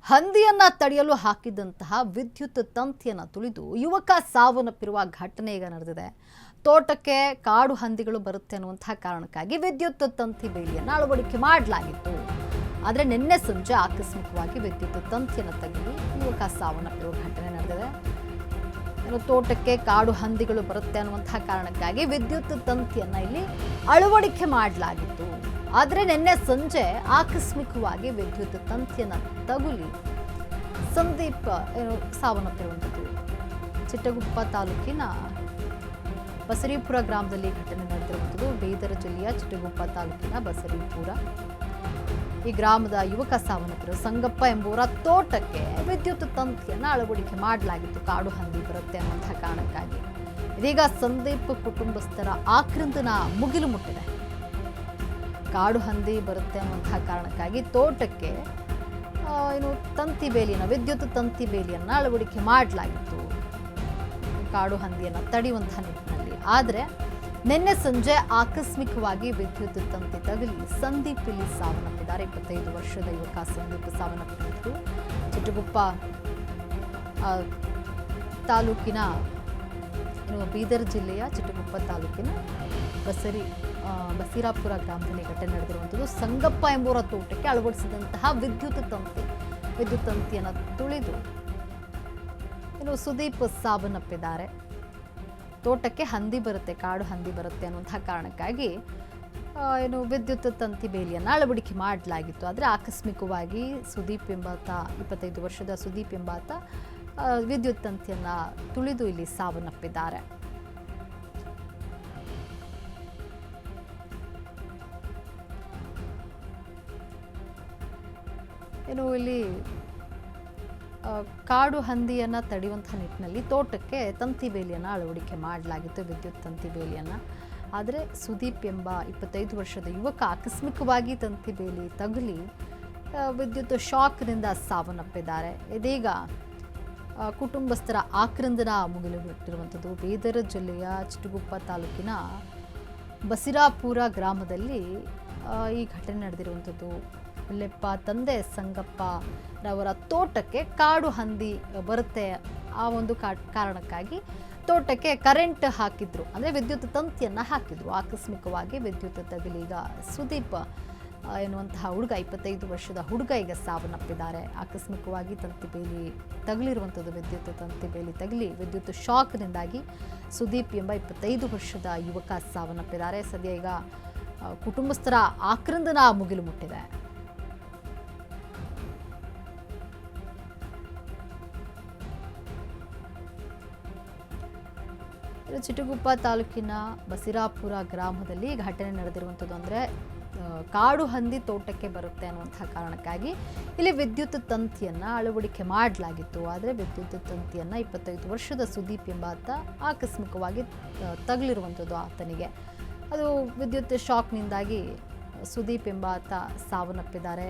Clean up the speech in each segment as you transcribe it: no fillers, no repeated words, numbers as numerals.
ಹಂದಿಯನ್ನ ತಡೆಯಲು ಹಾಕಿದಂತಹ ವಿದ್ಯುತ್ ತಂತಿಯನ್ನು ತುಳಿದು ಯುವಕ ಸಾವನ್ನಪ್ಪಿರುವ ಘಟನೆ ಈಗ ನಡೆದಿದೆ. ತೋಟಕ್ಕೆ ಕಾಡು ಹಂದಿಗಳು ಬರುತ್ತೆ ಅನ್ನುವಂತಹ ಕಾರಣಕ್ಕಾಗಿ ವಿದ್ಯುತ್ ತಂತಿ ಬೇಲಿಯನ್ನು ಅಳವಡಿಕೆ ಮಾಡಲಾಗಿತ್ತು. ಆದರೆ ನಿನ್ನೆ ಸಂಜೆ ಆಕಸ್ಮಿಕವಾಗಿ ವಿದ್ಯುತ್ ತಂತಿಯನ್ನು ತಗುಲಿ ಯುವಕ ಸಾವನ್ನಪ್ಪಿರುವ ಘಟನೆ ನಡೆದಿದೆ. ತೋಟಕ್ಕೆ ಕಾಡು ಹಂದಿಗಳು ಬರುತ್ತೆ ಅನ್ನುವಂತಹ ಕಾರಣಕ್ಕಾಗಿ ವಿದ್ಯುತ್ ತಂತಿಯನ್ನು ಇಲ್ಲಿ ಅಳವಡಿಕೆ ಮಾಡಲಾಗಿತ್ತು. ಆದರೆ ನಿನ್ನೆ ಸಂಜೆ ಆಕಸ್ಮಿಕವಾಗಿ ವಿದ್ಯುತ್ ತಂತಿಯನ್ನು ತಗುಲಿ ಸಂದೀಪ್ ಸಾವನ್ನಪ್ಪಿರುವಂಥದ್ದು. ಚಿಟ್ಟಗುಪ್ಪ ತಾಲೂಕಿನ ಬಸರೀಪುರ ಗ್ರಾಮದಲ್ಲಿ ಘಟನೆ ನಡೆದಿರುವಂಥದ್ದು. ಬೀದರ್ ಜಿಲ್ಲೆಯ ಚಿಟ್ಟಗುಪ್ಪ ತಾಲೂಕಿನ ಬಸರೀಪುರ ಈ ಗ್ರಾಮದ ಯುವಕ ಸಾವನ್ನಪ್ಪಿರುವ ಸಂಗಪ್ಪ ಎಂಬುವರ ತೋಟಕ್ಕೆ ವಿದ್ಯುತ್ ತಂತಿಯನ್ನು ಅಳವಡಿಕೆ ಮಾಡಲಾಗಿತ್ತು. ಕಾಡು ಹಂದಿ ಬರುತ್ತೆ ಅನ್ನುವಂತಹ ಕಾರಣಕ್ಕಾಗಿ ಇದೀಗ ಸಂದೀಪ್ ಕುಟುಂಬಸ್ಥರ ಆಕ್ರಂದನ ಮುಗಿಲು ಮುಟ್ಟಿದೆ. ಕಾಡು ಹಂದಿ ಬರುತ್ತೆ ಅನ್ನುವಂತಹ ಕಾರಣಕ್ಕಾಗಿ ತೋಟಕ್ಕೆ ತಂತಿ ಬೇಲಿಯನ್ನು ವಿದ್ಯುತ್ ತಂತಿ ಬೇಲಿಯನ್ನು ಅಳವಡಿಕೆ ಮಾಡಲಾಗಿತ್ತು ಕಾಡು ಹಂದಿಯನ್ನು ತಡೆಯುವಂತಹ ನಿಟ್ಟಿನಲ್ಲಿ. ಆದರೆ ನಿನ್ನೆ ಸಂಜೆ ಆಕಸ್ಮಿಕವಾಗಿ ವಿದ್ಯುತ್ ತಂತಿ ತಗುಲಿ ಸಂದೀಪ್ ಇಲ್ಲಿ ಸಾವನ್ನಪ್ಪಿದ್ದಾರೆ. 25 ವರ್ಷದ ಯುವಕ ಸಂದೀಪ್ ಸಾವನ್ನಪ್ಪಿದ್ದು ಚಿಟ್ಟಗುಪ್ಪ ತಾಲೂಕಿನ ಬೀದರ್ ಜಿಲ್ಲೆಯ ಚಿಟ್ಟಗುಪ್ಪ ತಾಲೂಕಿನ ಬಸೀರಾಪುರ ಗ್ರಾಮದಲ್ಲಿ ಘಟನೆ ನಡೆದಿರುವಂಥದ್ದು. ಸಂಗಪ್ಪ ಎಂಬುವರ ತೋಟಕ್ಕೆ ಅಳವಡಿಸಿದಂತಹ ವಿದ್ಯುತ್ ತಂತಿಯನ್ನು ತುಳಿದು ಸುದೀಪ್ ಸಾವನ್ನಪ್ಪಿದ್ದಾರೆ. ತೋಟಕ್ಕೆ ಹಂದಿ ಬರುತ್ತೆ, ಕಾಡು ಹಂದಿ ಬರುತ್ತೆ ಅನ್ನುವಂತಹ ಕಾರಣಕ್ಕಾಗಿ ವಿದ್ಯುತ್ ತಂತಿ ಬೇಲಿಯನ್ನು ಅಳವಡಿಕೆ ಮಾಡಲಾಗಿತ್ತು. ಆದರೆ ಆಕಸ್ಮಿಕವಾಗಿ ಸುದೀಪ್ ಎಂಬಾತ 25 ವರ್ಷದ ಸುದೀಪ್ ಎಂಬಾತ ವಿದ್ಯುತ್ ತಂತಿಯನ್ನು ತುಳಿದು ಇಲ್ಲಿ ಸಾವನ್ನಪ್ಪಿದ್ದಾರೆ. ಇಲ್ಲಿ ಕಾಡು ಹಂದಿಯನ್ನು ತಡೆಯುವಂತಹ ನಿಟ್ಟಿನಲ್ಲಿ ತೋಟಕ್ಕೆ ತಂತಿ ಬೇಲಿಯನ್ನು ಅಳವಡಿಕೆ ಮಾಡಲಾಗಿತ್ತು, ವಿದ್ಯುತ್ ತಂತಿ ಬೇಲಿಯನ್ನು. ಆದರೆ ಸುದೀಪ್ ಎಂಬ 25 ವರ್ಷದ ಯುವಕ ಆಕಸ್ಮಿಕವಾಗಿ ತಂತಿ ಬೇಲಿ ತಗುಲಿ ವಿದ್ಯುತ್ ಶಾಕ್ನಿಂದ ಸಾವನ್ನಪ್ಪಿದ್ದಾರೆ. ಇದೀಗ ಕುಟುಂಬಸ್ಥರ ಆಕ್ರಂದನ ಮುಗಿಲು ಬಿಟ್ಟಿರುವಂಥದ್ದು. ಬೀದರ್ ಜಿಲ್ಲೆಯ ಚಿಟ್ಟಗುಪ್ಪ ತಾಲೂಕಿನ ಬಸೀರಾಪುರ ಗ್ರಾಮದಲ್ಲಿ ಈ ಘಟನೆ ನಡೆದಿರುವಂಥದ್ದು. ಇಲ್ಲೆಪ್ಪ ತಂದೆ ಸಂಗಪ್ಪ ರವರ ತೋಟಕ್ಕೆ ಕಾಡು ಹಂದಿ ಬರುತ್ತೆ ಆ ಒಂದು ಕಾರಣಕ್ಕಾಗಿ ತೋಟಕ್ಕೆ ಕರೆಂಟ್ ಹಾಕಿದ್ರು, ಅಂದರೆ ವಿದ್ಯುತ್ ತಂತಿಯನ್ನು ಹಾಕಿದ್ರು. ಆಕಸ್ಮಿಕವಾಗಿ ವಿದ್ಯುತ್ ತಗುಲಿ ಈಗ ಸುದೀಪ್ ಎನ್ನುವಂತಹ ಹುಡುಗ 25 ವರ್ಷದ ಹುಡುಗ ಈಗ ಸಾವನ್ನಪ್ಪಿದ್ದಾರೆ. ಆಕಸ್ಮಿಕವಾಗಿ ತಂತಿ ಬೇಲಿ ತಗುಲಿರುವಂಥದ್ದು, ವಿದ್ಯುತ್ ತಂತಿ ಬೇಲಿ ತಗುಲಿ ವಿದ್ಯುತ್ ಶಾಕ್ನಿಂದಾಗಿ ಸುದೀಪ್ ಎಂಬ 25 ವರ್ಷದ ಯುವಕ ಸಾವನ್ನಪ್ಪಿದ್ದಾರೆ. ಸದ್ಯ ಈಗ ಕುಟುಂಬಸ್ಥರ ಆಕ್ರಂದನ ಮುಗಿಲು ಮುಟ್ಟಿದೆ. ಚಿಟ್ಟಗುಪ್ಪ ತಾಲೂಕಿನ ಬಸೀರಾಪುರ ಗ್ರಾಮದಲ್ಲಿ ಘಟನೆ ನಡೆದಿರುವಂಥದ್ದು. ಅಂದರೆ ಕಾಡು ಹಂದಿ ತೋಟಕ್ಕೆ ಬರುತ್ತೆ ಅನ್ನುವಂತಹ ಕಾರಣಕ್ಕಾಗಿ ಇಲ್ಲಿ ವಿದ್ಯುತ್ ತಂತಿಯನ್ನು ಅಳವಡಿಕೆ ಮಾಡಲಾಗಿತ್ತು. ಆದರೆ ವಿದ್ಯುತ್ ತಂತಿಯನ್ನು 25 ವರ್ಷದ ಸುದೀಪ್ ಎಂಬಾತ ಆಕಸ್ಮಿಕವಾಗಿ ತಗುಲಿರುವಂಥದ್ದು ಆತನಿಗೆ. ಅದು ವಿದ್ಯುತ್ ಶಾಕ್ನಿಂದಾಗಿ ಸುದೀಪ್ ಎಂಬಾತ ಸಾವನ್ನಪ್ಪಿದ್ದಾರೆ.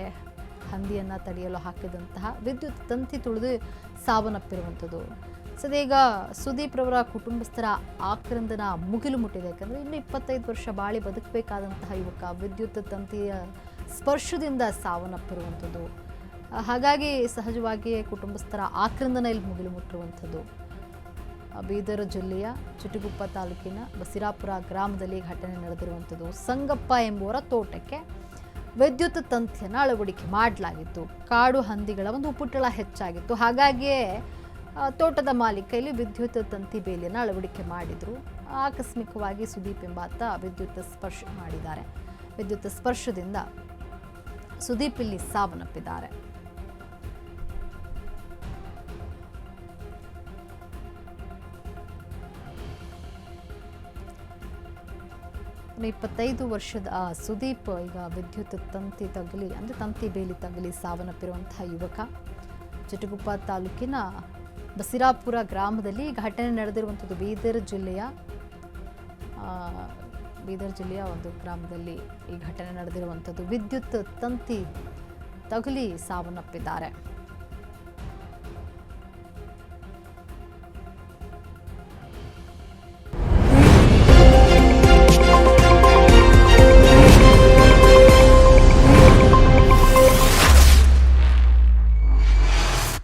ಹಂದಿಯನ್ನು ತಡೆಯಲು ಹಾಕಿದಂತಹ ವಿದ್ಯುತ್ ತಂತಿ ತುಳಿದು ಸಾವನ್ನಪ್ಪಿರುವಂಥದ್ದು. ಸದ್ಯ ಸುದೀಪ್ ರವರ ಕುಟುಂಬಸ್ಥರ ಆಕ್ರಂದನ ಮುಗಿಲು ಮುಟ್ಟಿದೆ. ಯಾಕಂದರೆ ಇನ್ನು 25 ವರ್ಷ ಬಾಳಿ ಬದುಕಬೇಕಾದಂತಹ ಯುವಕ ವಿದ್ಯುತ್ ತಂತಿಯ ಸ್ಪರ್ಶದಿಂದ ಸಾವನ್ನಪ್ಪಿರುವಂಥದ್ದು. ಹಾಗಾಗಿ ಸಹಜವಾಗಿಯೇ ಕುಟುಂಬಸ್ಥರ ಆಕ್ರಂದನ ಇಲ್ಲಿ ಮುಗಿಲು ಮುಟ್ಟಿರುವಂಥದ್ದು. ಬೀದರ್ ಜಿಲ್ಲೆಯ ಚಿಟ್ಟಗುಪ್ಪ ತಾಲೂಕಿನ ಬಸೀರಾಪುರ ಗ್ರಾಮದಲ್ಲಿ ಘಟನೆ ನಡೆದಿರುವಂಥದ್ದು. ಸಂಗಪ್ಪ ಎಂಬುವರ ತೋಟಕ್ಕೆ ವಿದ್ಯುತ್ ತಂತಿಯನ್ನು ಅಳವಡಿಕೆ ಮಾಡಲಾಗಿತ್ತು. ಕಾಡು ಹಂದಿಗಳ ಒಂದು ಉಪಟಳ ಹೆಚ್ಚಾಗಿತ್ತು. ಹಾಗಾಗಿಯೇ ತೋಟದ ಮಾಲೀಕ ಇಲ್ಲಿ ವಿದ್ಯುತ್ ತಂತಿ ಬೇಲಿಯನ್ನು ಅಳವಡಿಕೆ ಮಾಡಿದ್ರು. ಆಕಸ್ಮಿಕವಾಗಿ ಸುದೀಪ್ ಎಂಬಾತ ವಿದ್ಯುತ್ ಸ್ಪರ್ಶ ಮಾಡಿದ್ದಾರೆ. ವಿದ್ಯುತ್ ಸ್ಪರ್ಶದಿಂದ ಸುದೀಪ್ ಇಲ್ಲಿ ಸಾವನ್ನಪ್ಪಿದ್ದಾರೆ. ಇನ್ನು 25 ವರ್ಷದ ಸುದೀಪ್ ಈಗ ವಿದ್ಯುತ್ ತಂತಿ ತಗುಲಿ, ಅಂದರೆ ತಂತಿ ಬೇಲಿ ತಗುಲಿ ಸಾವನ್ನಪ್ಪಿರುವಂತಹ ಯುವಕ. ಚಿಟ್ಟಗುಪ್ಪ ತಾಲೂಕಿನ ಬಸೀರಾಪುರ ಗ್ರಾಮದಲ್ಲಿ ಘಟನೆ ನಡೆದಿರುವಂಥದ್ದು. ಬೀದರ್ ಜಿಲ್ಲೆಯ ಒಂದು ಗ್ರಾಮದಲ್ಲಿ ಈ ಘಟನೆ ನಡೆದಿರುವಂಥದ್ದು. ವಿದ್ಯುತ್ ತಂತಿ ತಗುಲಿ ಸಾವನ್ನಪ್ಪಿದ್ದಾರೆ.